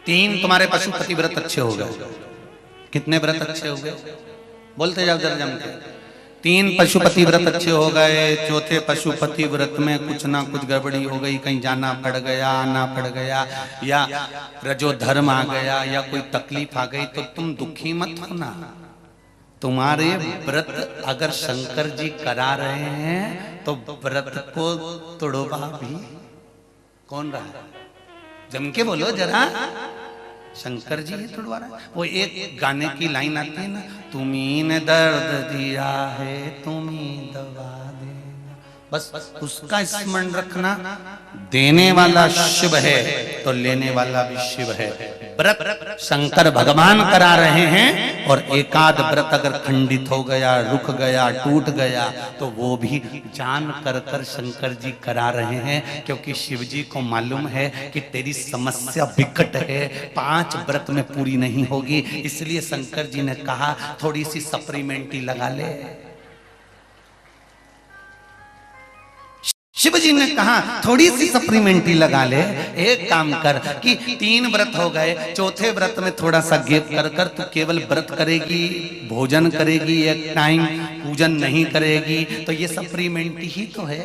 तीन तुम्हारे पशुपति व्रत अच्छे हो गए। कितने व्रत अच्छे हो गए? बोलते जाओ जरा जम के। तीन पशुपति व्रत अच्छे हो गए। चौथे पशुपति व्रत में कुछ ना कुछ गड़बड़ी हो गई, कहीं जाना पड़ गया, आना पड़ गया, या रजोधर्म आ गया, या कोई तकलीफ आ गई, तो तुम दुखी मत होना। तुम्हारे व्रत अगर शंकर जी करा रहे हैं तो व्रत को तोड़वा भी कौन रहा है? जम के बोलो जरा। शंकर जी ही तोड़वा रहा है। वो एक गाने की लाइन आती है ना, तुम्ही ने दर्द दिया है तुम्ही दवा देना, बस उसका स्मरण रखना। देने वाला शिव है तो लेने वाला भी शिव है। व्रत शंकर भगवान करा रहे हैं, और एकाध व्रत अगर खंडित हो गया, रुक गया, टूट गया, तो वो भी जान कर शंकर जी करा रहे हैं, क्योंकि शिव जी को मालूम है कि तेरी समस्या विकट है, 5 व्रत में पूरी नहीं होगी। इसलिए शंकर जी ने कहा थोड़ी सी सप्लीमेंट्री लगा ले। शिव जी ने कहा थोड़ी सी सप्लीमेंट्री लगा ले। एक काम कर कि 3 व्रत हो गए, चौथे व्रत में थोड़ा सा गैप कर तू केवल व्रत करेगी, भोजन करेगी, एक टाइम पूजन नहीं करेगी, तो ये सप्लीमेंट्री ही तो है।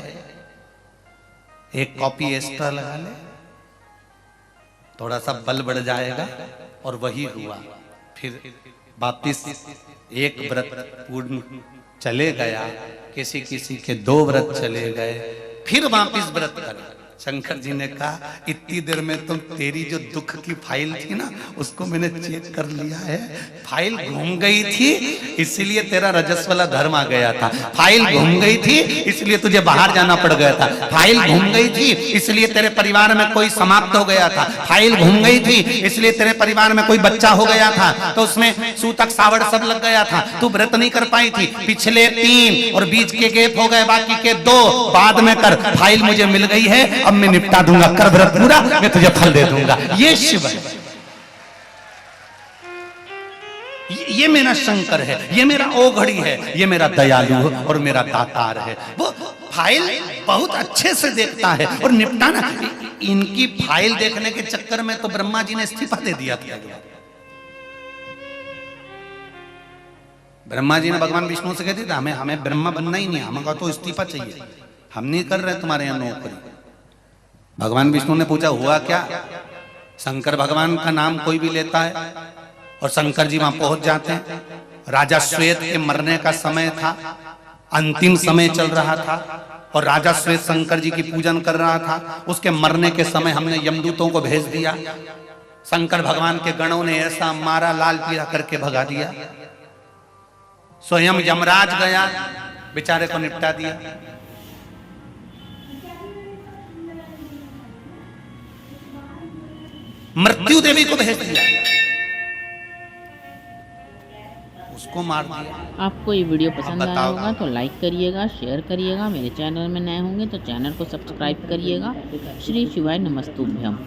एक कॉपी एक्स्ट्रा लगा ले, थोड़ा सा बल बढ़ जाएगा, और वही हुआ। फिर वापिस एक व्रत पूर्ण चले गया, किसी किसी के 2 व्रत चले गए, फिर वापिस व्रत कर। शंकर जी ने कहा इतनी देर में तुम तेरी जो दुख की फाइल थी ना, उसको मैंने चेक कर लिया है। फाइल घूम गई थी, इसलिए तेरा रजस्वला धर्म आ गया था। फाइल घूम गई थी, इसलिए तुझे बाहर जाना पड़ गया था। फाइल घूम गई थी, इसलिए तेरे परिवार में कोई समाप्त हो गया था। फाइल घूम गई थी, इसलिए तेरे परिवार में कोई बच्चा हो गया था, तो उसमें सूतक सावड़ सब लग गया था। तू व्रत नहीं कर पाई थी। पिछले 3 और बीच के गैप हो गए, बाकी के 2 बाद में कर। फाइल मुझे मिल गई है, अब मैं निपटा दूंगा। कर व्रत पूरा, मैं तुझे फल दे दूंगा। ये शिव है, ये मेरा शंकर है, ये मेरा ओघड़ी है, ये मेरा दयालु और मेरा दातार है। वो फाइल बहुत अच्छे से देखता है और निपटाना। इनकी फाइल देखने के चक्कर में तो ब्रह्मा जी ने इस्तीफा दे दिया था। ब्रह्मा जी ने भगवान विष्णु से कहते थे हमें ब्रह्मा बनना ही नहीं, हमें तो इस्तीफा चाहिए, हम नहीं कर रहे तुम्हारे यहाँ नौकरी। भगवान विष्णु ने पूछा हुआ क्या? शंकर भगवान का नाम कोई भी लेता है, और शंकर जी वहां पहुंच जाते हैं। राजा श्वेत के मरने का समय था, अंतिम समय चल रहा था, और राजा श्वेत शंकर जी की पूजन कर रहा था। उसके मरने के समय हमने यमदूतों को भेज दिया। शंकर भगवान के गणों ने ऐसा मारा, लाल पीला करके भगा दिया। स्वयं यमराज गया, बेचारे को निपटा दिया। मृत्यु देवी को भेज दिया, उसको मार दिया। आपको ये वीडियो पसंद आया होगा तो लाइक करिएगा, शेयर करिएगा। मेरे चैनल में नए होंगे तो चैनल को सब्सक्राइब करिएगा। श्री शिवाय नमस्तुभ्यम।